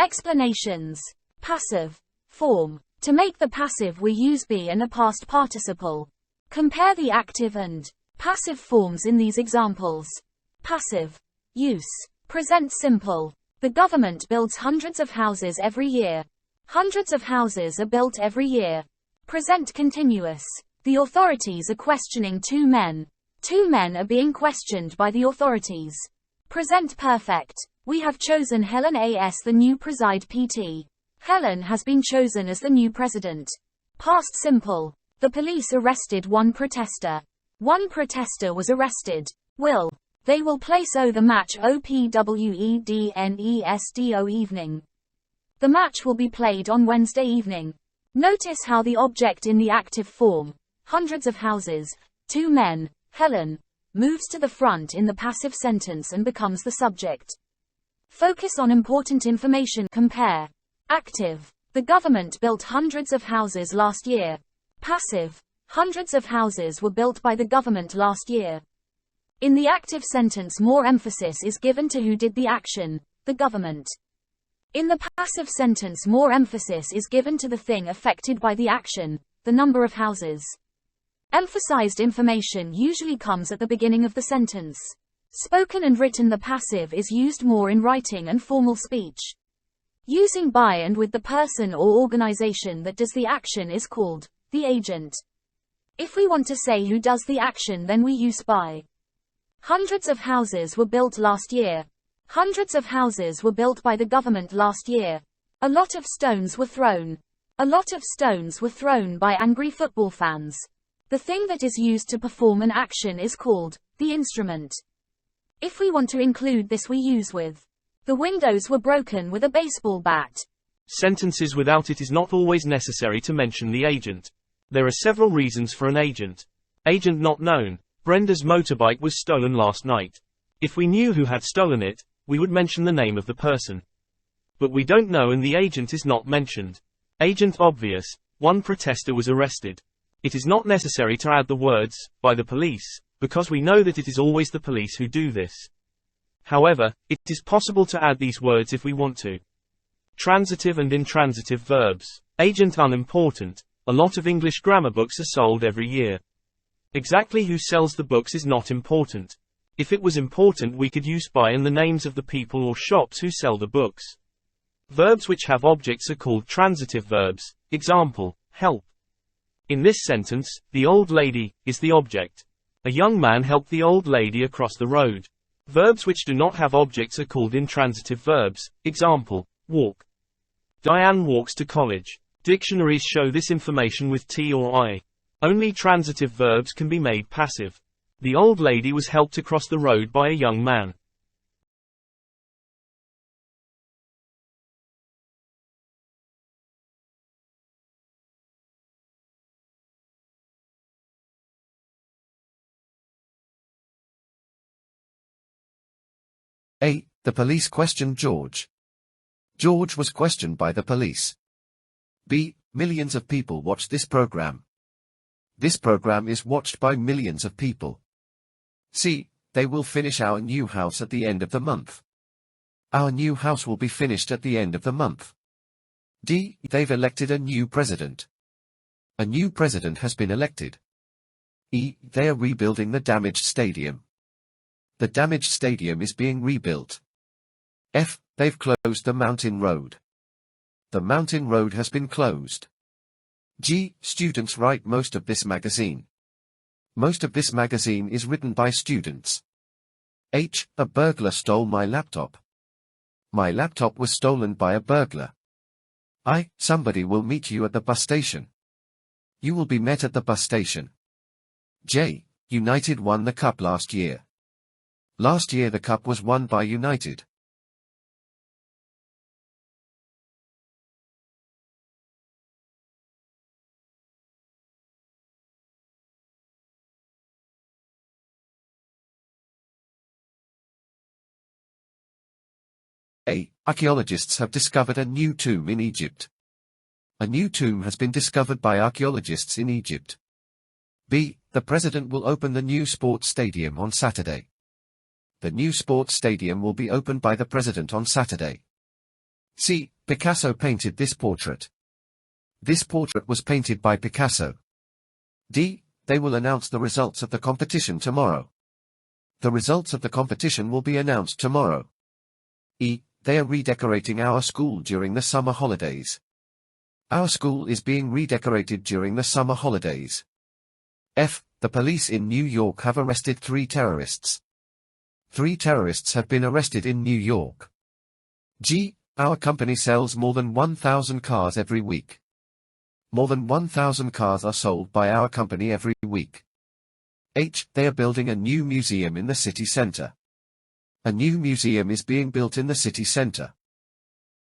Explanations. Passive form. To make the passive we use be and a past participle. Compare the active and passive forms in these examples. Passive. Use. Present simple. The government builds hundreds of houses every year. Hundreds of houses are built every year. Present continuous. The authorities are questioning two men. Two men are being questioned by the authorities. Present perfect. We have chosen Helen as the new preside PT. Helen has been chosen as the new president. Past simple. The police arrested one protester. One protester was arrested. Will. They will play the match OPWEDNESDO evening. The match will be played on Wednesday evening. Notice how the object in the active form, hundreds of houses, two men, Helen, moves to the front in the passive sentence and becomes the subject. Focus on important information. Compare. Active. The government built hundreds of houses last year. Passive. Hundreds of houses were built by the government last year. In the active sentence more emphasis is given to who did the action, the government. In the passive sentence more emphasis is given to the thing affected by the action, the number of houses. Emphasized information usually comes at the beginning of the sentence. Spoken and written. The passive is used more in writing and formal speech. Using by and with the person or organization that does the action is called the agent. If we want to say who does the action then we use by. Hundreds of houses were built last year. Hundreds of houses were built by the government last year. A lot of stones were thrown. A lot of stones were thrown by angry football fans. The thing that is used to perform an action is called the instrument. If we want to include this we use with. The windows were broken with a baseball bat. Sentences without it is not always necessary to mention the agent. There are several reasons for an agent. Agent not known. Brenda's motorbike was stolen last night. If we knew who had stolen it, we would mention the name of the person. But we don't know and the agent is not mentioned. Agent obvious. One protester was arrested. It is not necessary to add the words, by the police, because we know that it is always the police who do this. However, it is possible to add these words if we want to. Transitive and intransitive verbs. Agent unimportant. A lot of English grammar books are sold every year. Exactly who sells the books is not important. If it was important we could use by and the names of the people or shops who sell the books. Verbs which have objects are called transitive verbs. Example, help. In this sentence, the old lady is the object. A young man helped the old lady across the road. Verbs which do not have objects are called intransitive verbs. Example, walk. Diane walks to college. Dictionaries show this information with T or I. Only transitive verbs can be made passive. The old lady was helped across the road by a young man. A. The police questioned George. George was questioned by the police. B. Millions of people watch this program. This program is watched by millions of people. C. They will finish our new house at the end of the month. Our new house will be finished at the end of the month. D. They've elected a new president. A new president has been elected. E. They are rebuilding the damaged stadium. The damaged stadium is being rebuilt. F. They've closed the mountain road. The mountain road has been closed. G. Students write most of this magazine. Most of this magazine is written by students. H. A burglar stole my laptop. My laptop was stolen by a burglar. I. Somebody will meet you at the bus station. You will be met at the bus station. J. United won the cup last year. Last year the cup was won by United. A. Archaeologists have discovered a new tomb in Egypt. A new tomb has been discovered by archaeologists in Egypt. B. The president will open the new sports stadium on Saturday. The new sports stadium will be opened by the president on Saturday. C. Picasso painted this portrait. This portrait was painted by Picasso. D. They will announce the results of the competition tomorrow. The results of the competition will be announced tomorrow. E. They are redecorating our school during the summer holidays. Our school is being redecorated during the summer holidays. F. The police in New York have arrested 3 terrorists. 3 terrorists have been arrested in New York. G. Our company sells more than 1,000 cars every week. More than 1,000 cars are sold by our company every week. H. They are building a new museum in the city center. A new museum is being built in the city center.